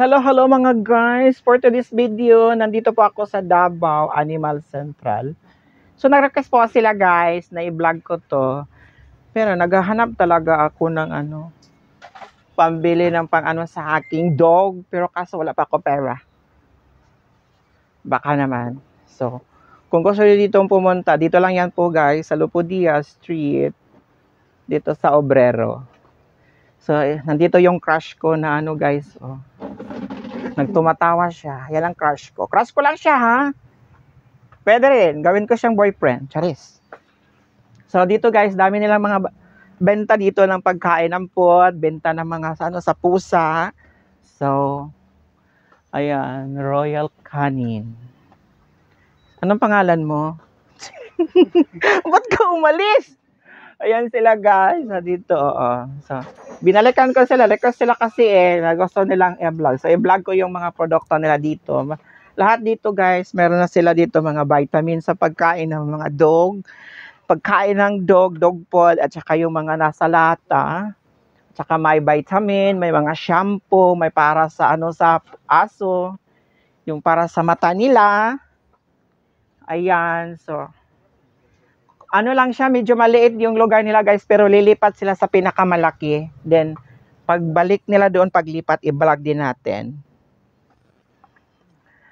Hello mga guys! For today's video, nandito po ako sa Davao Animal Central. So nag-request po sila guys na i-vlog ko to. Pero naghahanap talaga ako ng pambili ng sa aking dog. Pero kaso wala pa ako pera. Baka naman. So, kung gusto nyo dito pumunta, dito lang yan po guys, sa Lupudia Street. Dito sa Obrero. So, nandito yung crush ko na guys, nagtumatawa siya. Yan ang crush ko. Crush ko lang siya, ha? Pwede rin. Gawin ko siyang boyfriend. Charis. So, dito guys, dami nilang mga benta dito ng pagkain ng pot, benta ng mga sa pusa. So, ayan, Royal Canin. Anong pangalan mo? Ba't ka umalis? Ayan sila guys, dito, So, binalikan ko sila, request sila kasi na gusto nilang i-vlog. So, i-vlog ko yung mga produkto nila dito. Lahat dito guys, meron na sila dito mga vitamins sa pagkain ng mga dog. Pagkain ng dog food, at saka yung mga nasa lata. At saka may vitamin, may mga shampoo, may para sa sa aso. Yung para sa mata nila. Ayan, so lang siya, medyo maliit yung lugar nila guys, pero lilipat sila sa pinakamalaki. Then, pagbalik nila doon, paglipat, i-vlog din natin.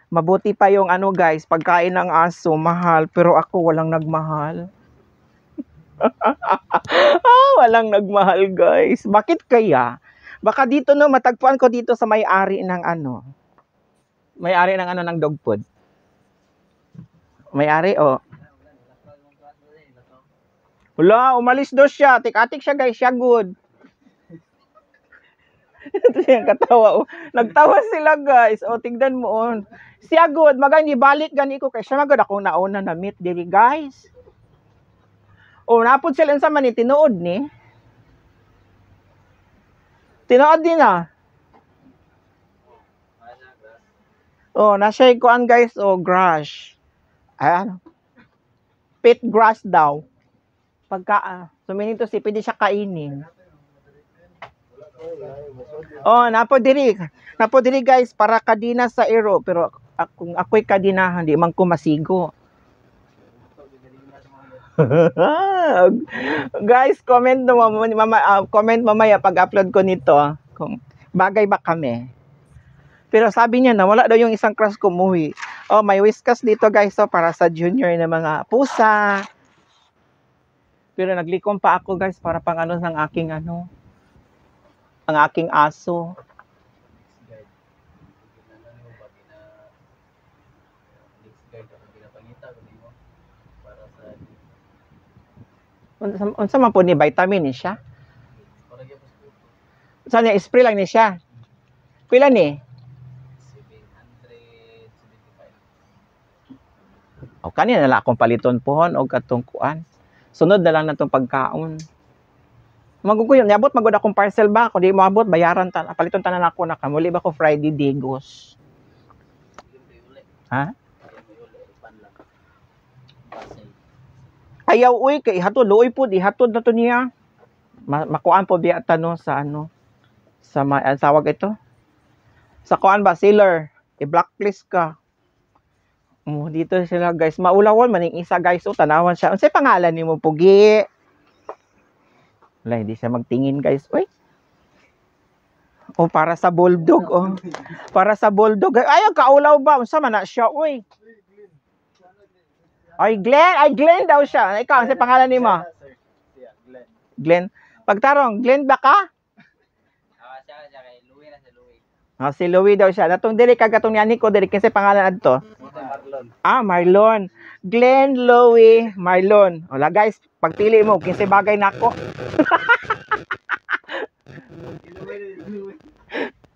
Mabuti pa yung guys, pagkain ng aso, mahal, pero ako walang nagmahal. Walang nagmahal guys. Bakit kaya? Baka dito matagpuan ko dito sa may-ari ng may-ari ng ng dog food. May-ari, wala, umalis daw siya. Tik-atik siya guys, siya good. Ito yung katawa. Nagtawa sila guys. Tignan mo. Siya good. Magani balik gani ko. Kaya siya magod akong nauna na meet diri guys. Napod sila sa mani. Tinuod ni. Tinuod din nasa ikuan guys. Grass. Ayan. Pit grass daw. Pagka, suminito pwede siya kainin. Napo diri guys, para kadina sa ero. Pero kung ako'y kadinahan, di man ko masigo. Guys, comment mamaya pag-upload ko nito. Kung bagay ba kami. Pero sabi niya na wala daw yung isang crush ko umuwi. May whiskas dito guys, para sa junior na mga pusa. Pero naglikom pa ako guys para pang ng aking ang aking aso. Unsa man po ni vitamin ni siya? Saan niya spray lang ni siya? Pila ni? 775. Kanina na lang akong paliton pohon o katong kuan. Sunod na lang na itong pagkaon. Maguguyon. Niabot magod akong parcel ba? Kung di mo abot, bayaran paliton tanan ako na kamuli ba ko Friday Digos. Ha? Ayaw uy kay hatod luoy po di hatod na to niya. Makuan po biya tanong sa sa tawag ito. Sa kuan ba sealer, i-blacklist ka. Dito sila guys. Maulawan maning isa guys. Tanawan siya. Unsay pangalan nimo Pugi? Wala, hindi siya magtingin guys. Uy. Para sa bulldog. Para sa bulldog. Ay, kaulaw ba? Unsa man na siya? Uy. Ay, Glenn. Ay, Glenn daw siya. Ikaw, unsay pangalan nimo? Glenn. Pagtarong, Glenn ba ka? Si Louie daw siya. Natong dili kagatong ni Aniko dili kasi pangalan adto. Marlon. Glenn, Louie, Marlon. Wala guys, pagpili mo kinsa bagay nako.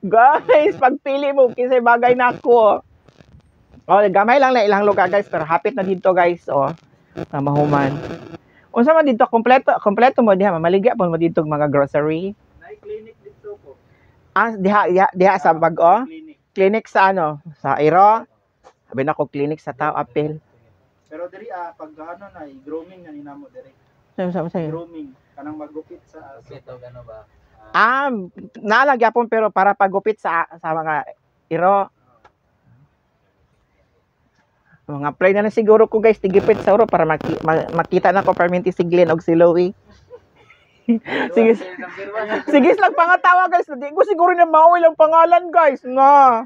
Guys, pagpili mo kinsa bagay nako. Gamay lang na ilang lugar guys, pero hapit na dito guys, sa Mahuman. Unsa man dito kompleto mo diha, maligya po mo dito mga grocery. Clinic dito po. Diha sa Bago? Clinic sa Sa Iro? Sabi na ko clinic sa Tao Apil. Pero diri pag na i-grooming na ninamo diri. Sa'yo? Grooming kanang magupit sa aso. Nalagyapon pero para pagupit sa mga Iro. Mga play na siguro ko guys, tigipit sa uro para makita na ko permanente si Glenn og si Louie. Sige. Sige lang pangatawa guys. Di ko siguro na mauwi lang pangalan guys. Na.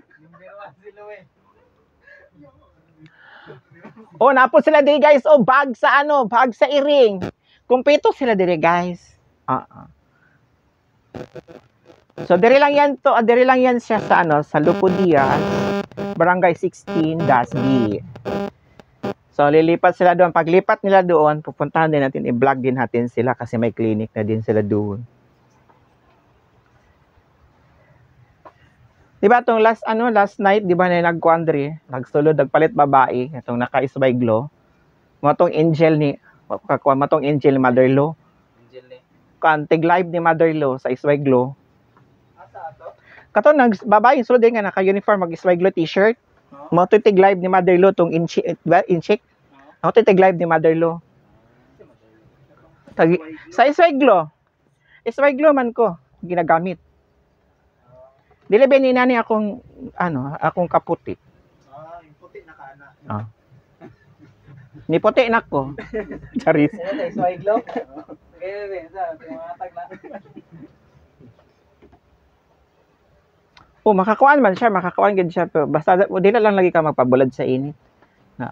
Oh, napos sila diri guys. Oh, bag sa ano, bag sa iring. Kumpleto sila diri guys. So diri lang yan to, diri lang yan siya sa ano, sa Lupudias, Barangay 16-B. So lilipat sila doon. Paglipat nila doon, pupuntahan din natin, i-vlog din natin sila kasi may clinic na din sila doon. Diba itong last night, di ba na nag-quandary, nagsulod, nagpalit babae, itong naka-isbay glow. Matong angel ni Mother Lo. Kantig live ni Mother Lo sa Isway Glow. Kato babae sulod din nga naka-uniform mag-Isway Glow t-shirt. Mo tig live ni Mother Lo tong incheck. Mo tig live ni Mother Lo. Sa Isway Glow. Isway Glow man ko ginagamit. Dili ba ni nani akong akong kaputi. Yung puti na kana. Ni puti na ko. Charis. Isway Glow. Okay, sa mga tagla. Oh, makakuan man siya, makakuan gid siya, pero basta dili lang lagi ka magpabulad sa init. Na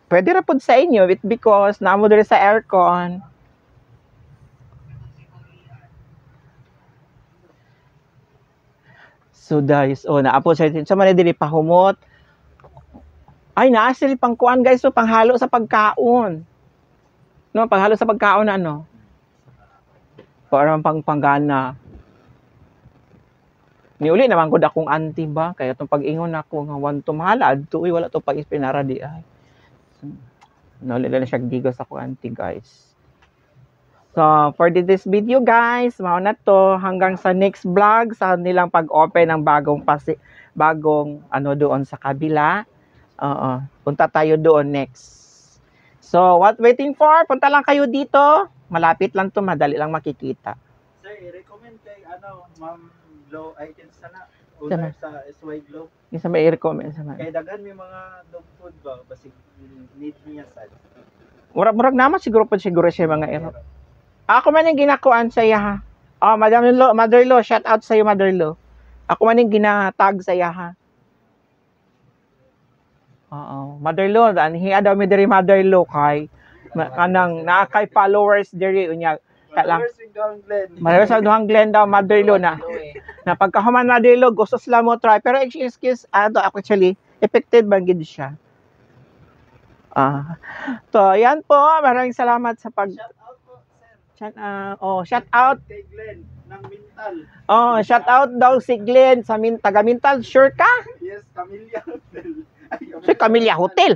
pwede ra pud sa inyo because naamo diri sa aircon. So guys, naapo sa man diri pahumot. Ay, naa sila pangkuan guys, so panghalo sa pagkaon. No, panghalo sa pagkaon na ano. Parang panggana. Niuli naman ko dakong auntie ba? Kaya itong pag-ingon ako nga wanto mahala. Adto, wala to pag-ispinara di ay. Niuli na siya gigos ako auntie guys. So, for this video guys, mao na to. Hanggang sa next vlog, sa nilang pag-open ng bagong doon sa kabila. Punta tayo doon next. So, what waiting for? Punta lang kayo dito. Malapit lang to, madali lang makikita. Sir, i-recommend kay Ma'am Glow items sana. Owner sa SY Glow. Isa may i-recommend sa man. Kay dagan may mga dog food ba basig need niya sad. Murag naman siguro siya mga ero. Ako man yung ginakuan sa iya ha. Mother Lo, shout out sa iyo Mother Lo. Ako man yung ginatag sa iya ha. Mother Lo, hiya daw mi diri Mother Lo kay kanang kay followers diri unya lang. Followers sa Duhang Glen daw Mother Lo na pagkahuman Mother Lo gusto sila mo try pero excuse actually affected ba gid siya. To yan po, maraming salamat sa pag shout out kay Glen ng Mintal. Shout out daw si Glen sa taga Mintal, sure ka? Yes, Camellia Hotel. Si Camellia Hotel.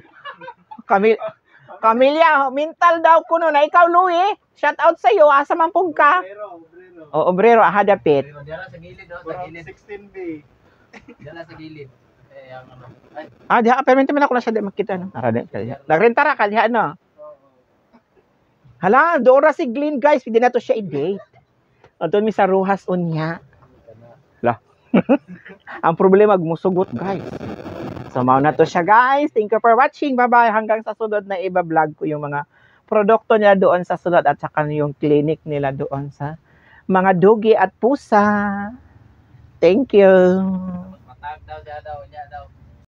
Camellia Mintal daw kuno na ikaw Louie. Shout out sa iyo, asa man pug ka? Obrero. Obrero hadapit. Diyan sa gilid sa gilid. 16B. Diyan sa gilid. Ang Diha permente man ako na siya di makita no. Nagrenta ra ka diha no. Hala, doora si Glenn guys, hindi na to siya i-date. Doon mi sa Ruhas unya. Lah. Ang problema gmusugot guys. So mao na to siya guys. Thank you for watching. Bye-bye. Hanggang sa sunod na iba-vlog ko yung mga produkto nila doon sa sunod at saka yung clinic nila doon sa mga dugi at pusa. Thank you. matag daw niya daw.